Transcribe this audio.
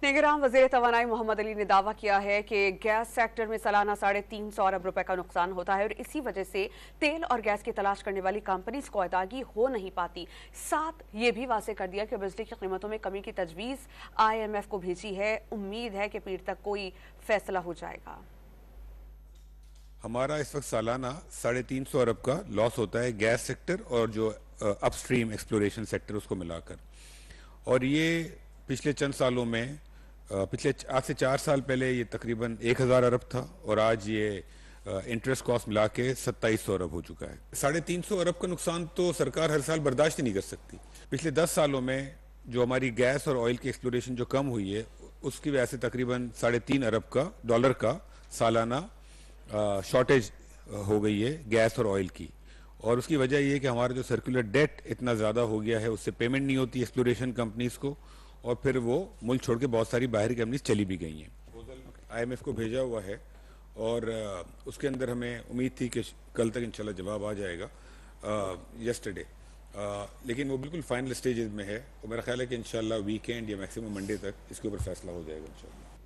निगरान वज़ीर तवानाई मोहम्मद अली ने दावा किया है कि गैस सेक्टर में सालाना 350 अरब रुपए का नुकसान होता है और इसी वजह से तेल और गैस की तलाश करने वाली कंपनीज को अदायगी हो नहीं पाती। साथ ये भी वाज़ेह कर दिया कि बिजली की कीमतों में कमी की तजवीज़ IMF को भेजी है। उम्मीद है कि पीर तक कोई फैसला हो जाएगा। हमारा इस वक्त सालाना 350 अरब का लॉस होता है गैस सेक्टर और जो अपस्ट्रीम एक्सप्लोरेशन सेक्टर उसको मिलाकर, और ये पिछले चंद सालों में पिछले आज से 4 साल पहले ये तकरीबन 1000 अरब था और आज ये इंटरेस्ट कॉस्ट मिला के 2700 अरब हो चुका है। 350 अरब का नुकसान तो सरकार हर साल बर्दाश्त ही नहीं कर सकती। पिछले 10 सालों में जो हमारी गैस और ऑयल की एक्सप्लोरेशन जो कम हुई है उसकी वजह से तकरीबन 3.5 अरब का डॉलर का सालाना शॉर्टेज हो गई है गैस और ऑयल की। और उसकी वजह यह है कि हमारा जो सर्कुलर डेट इतना ज़्यादा हो गया है, उससे पेमेंट नहीं होती एक्सप्लोरेशन कंपनीज को, और फिर वो मुल्क छोड़ के बहुत सारी बाहरी कंपनीज चली भी गई हैं। IMF को भेजा हुआ है और उसके अंदर हमें उम्मीद थी कि कल तक इंशाल्लाह जवाब आ जाएगा, यस्टरडे, लेकिन वो बिल्कुल फाइनल स्टेजेस में है और मेरा ख्याल है कि इंशाल्लाह वीकेंड या मैक्सिमम मंडे तक इसके ऊपर फैसला हो जाएगा इंशाल्लाह।